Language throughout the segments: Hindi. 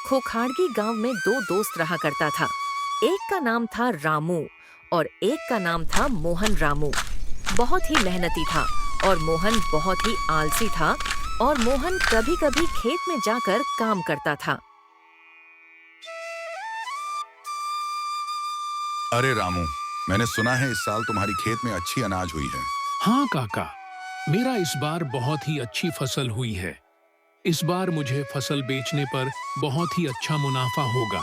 खोखाड़गी गांव में दो दोस्त रहा करता था। एक का नाम था रामू और एक का नाम था मोहन। रामू बहुत ही मेहनती था और मोहन बहुत ही आलसी था और मोहन कभी-कभी खेत में जाकर काम करता था। अरे रामू, मैंने सुना है इस साल तुम्हारी खेत में अच्छी अनाज हुई है। हाँ काका, मेरा इस बार बहुत ही अच्छी फसल हुई है। इस बार मुझे फसल बेचने पर बहुत ही अच्छा मुनाफा होगा।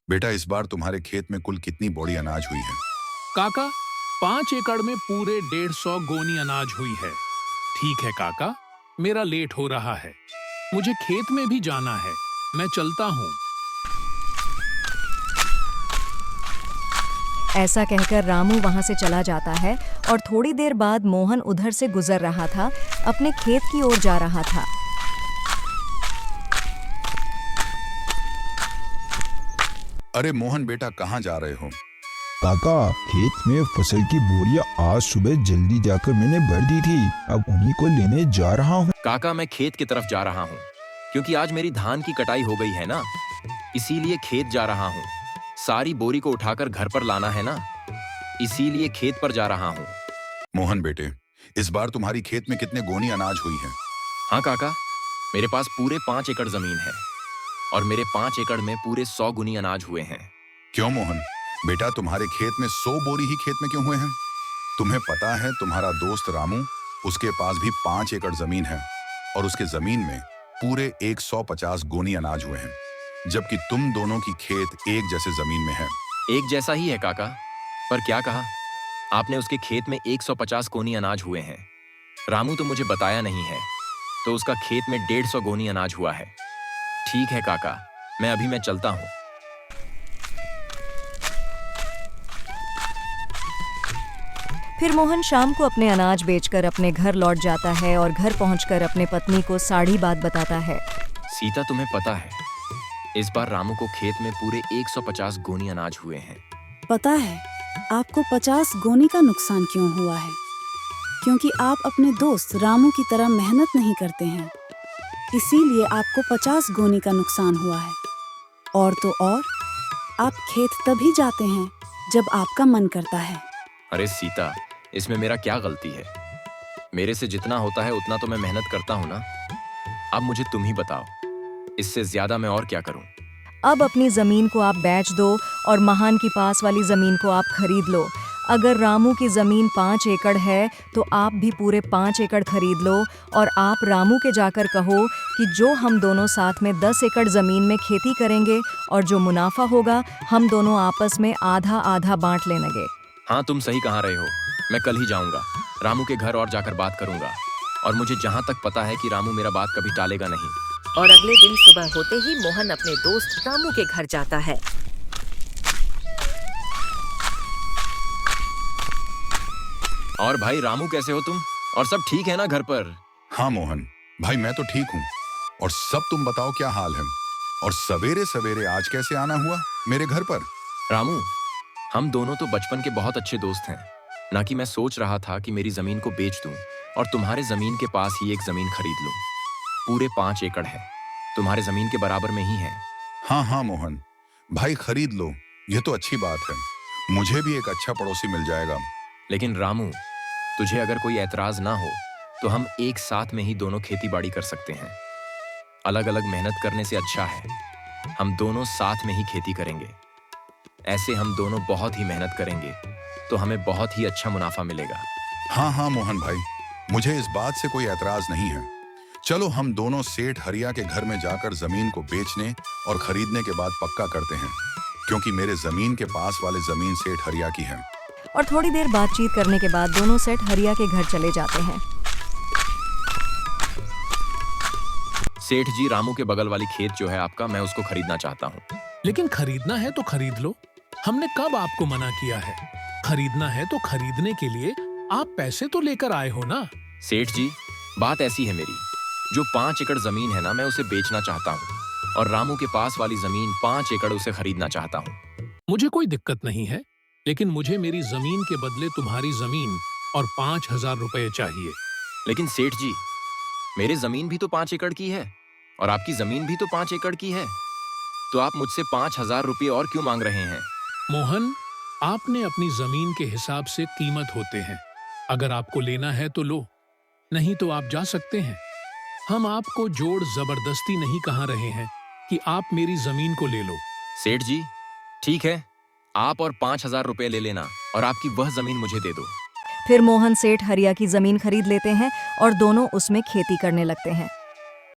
बेटा, इस बार तुम्हारे खेत में कुल कितनी बोरी अनाज हुई है? काका, 5 एकड़ में पूरे 150 गोनी अनाज हुई है। ठीक है काका, मेरा लेट हो रहा है। मुझे खेत में भी जाना है। मैं चलता हूँ। ऐसा कहकर रामू वहां से चला जाता है और थोड़ी देर बाद मोहन उधर से गुजर रहा था, अपने खेत की ओर जा रहा था। अरे मोहन बेटा, कहाँ जा रहे हो? काका, खेत में फसल की बोरियां आज सुबह जल्दी जाकर मैंने भर दी थी, अब उन्हीं को लेने जा रहा हूँ। काका, मैं खेत की तरफ जा रहा हूँ क्योंकि आज मेरी धान की कटाई हो गई है ना, इसीलिए खेत जा रहा हूँ। सारी बोरी को उठाकर घर पर लाना है ना, इसीलिए खेत पर जा रहा हूँ। मोहन बेटे, इस बार तुम्हारी खेत में कितने गोनी अनाज हुई है? हाँ काका, मेरे पास पूरे 5 एकड़ जमीन है और मेरे 5 एकड़ में पूरे 100 गुनी अनाज हुए हैं। क्यों मोहन बेटा, तुम्हारे खेत में 100 बोरी ही खेत में क्यों हुए हैं? तुम्हें पता है तुम्हारा दोस्त रामू, उसके पास भी 5 एकड़ जमीन है और उसके जमीन में पूरे 150 गोनी अनाज हुए हैं, जबकि तुम दोनों की खेत एक जैसे जमीन में है। एक जैसा ही है काका, पर क्या कहा आपने? उसके खेत में 150 गोनी अनाज हुए हैं। रामू तो मुझे बताया नहीं है, तो उसका खेत में 150 गोनी अनाज हुआ है। ठीक है काका, मैं चलता हूँ। फिर मोहन शाम को अपने अनाज बेचकर अपने घर लौट जाता है और घर पहुंचकर अपने पत्नी को सारी बात बताता है। सीता, तुम्हें पता है इस बार रामू को खेत में पूरे 150 गोनी अनाज हुए हैं। पता है आपको 50 गोनी का नुकसान क्यों हुआ है? क्योंकि आप अपने दोस्त रामू की तरह मेहनत नहीं करते हैं, इसीलिए आपको 50 गोनी का नुकसान हुआ है। और तो और, आप खेत तभी जाते हैं जब आपका मन करता है। अरे सीता, इसमें मेरा क्या गलती है? मेरे से जितना होता है उतना तो मैं मेहनत करता हूँ ना। अब मुझे तुम ही बताओ, इससे ज्यादा मैं और क्या करूं? अब अपनी जमीन को आप बेच दो और महान की पास वाली जमीन को आप खरीद लो। अगर रामू की जमीन 5 एकड़ है तो आप भी पूरे 5 एकड़ खरीद लो और आप रामू के जाकर कहो कि जो हम दोनों साथ में 10 एकड़ जमीन में खेती करेंगे और जो मुनाफा होगा हम दोनों आपस में आधा आधा बांट लेंगे। हाँ, तुम सही कहा रहे हो। मैं कल ही जाऊंगा रामू के घर और जाकर बात करूंगा, और मुझे जहां तक पता है कि रामू मेरा बात कभी टालेगा नहीं। और अगले दिन सुबह होते ही मोहन अपने दोस्त रामू के घर जाता है। और भाई रामू, कैसे हो तुम? और सब ठीक है ना घर पर? हाँ मोहन भाई, मैं तो ठीक हूँ। और सब तुम बताओ, क्या हाल है? और सवेरे सवेरे आज कैसे आना हुआ मेरे घर पर? रामू, हम दोनों तो बचपन के बहुत अच्छे दोस्त हैं ना, कि मैं सोच रहा था कि मेरी जमीन को बेच दूं और तुम्हारे जमीन के पास ही एक जमीन खरीद लूं। पूरे 5 एकड़ है, तुम्हारे जमीन के बराबर में ही है। हाँ हाँ मोहन भाई, खरीद लो, ये तो अच्छी बात है। मुझे भी एक अच्छा पड़ोसी मिल जाएगा। लेकिन रामू, तुझे अगर कोई ऐतराज ना हो तो हम एक साथ में ही दोनों खेती बाड़ी कर सकते हैं। अलग अलग मेहनत करने से अच्छा है हम दोनों साथ में ही खेती करेंगे। ऐसे हम दोनों बहुत ही मेहनत करेंगे तो हमें बहुत ही अच्छा मुनाफा मिलेगा। हाँ हाँ मोहन भाई, मुझे इस बात से कोई ऐतराज नहीं है। चलो हम दोनों सेठ हरिया के घर में जाकर जमीन को बेचने और खरीदने के बाद पक्का करते हैं, क्योंकि मेरे जमीन के पास वाले जमीन सेठ हरिया की है। और थोड़ी देर बातचीत करने के बाद दोनों सेठ हरिया के घर चले जाते हैं। सेठ जी, रामू के बगल वाली खेत जो है आपका, मैं उसको खरीदना चाहता हूँ। लेकिन खरीदना है तो खरीद लो। हमने कब आपको मना किया है? खरीदना है तो खरीदने के लिए आप पैसे तो लेकर आए हो ना। सेठ जी, बात ऐसी है मेरी, जो 5 एकड़ जमीन है ना, मैं उसे बेचना चाहता हूँ और रामू के पास वाली जमीन 5 एकड़ उसे खरीदना चाहता हूँ। मुझे कोई दिक्कत नहीं है, लेकिन मुझे मेरी जमीन के बदले तुम्हारी जमीन और 5,000 रुपए चाहिए। लेकिन सेठ जी, मेरी जमीन भी तो 5 एकड़ की है और आपकी जमीन भी तो 5 एकड़ की है, तो आप मुझसे 5,000 रुपये और क्यों मांग रहे हैं? मोहन, आपने अपनी जमीन के हिसाब से कीमत होते हैं। अगर आपको लेना है तो लो, नहीं तो आप जा सकते हैं। हम आपको जोड़ जबरदस्ती नहीं कहा रहे हैं कि आप मेरी जमीन को ले लो। सेठ जी, ठीक है, आप और 5,000 रुपये ले लेना और आपकी वह जमीन मुझे दे दो। फिर मोहन सेठ हरिया की जमीन खरीद लेते हैं और दोनों उसमें खेती करने लगते हैं।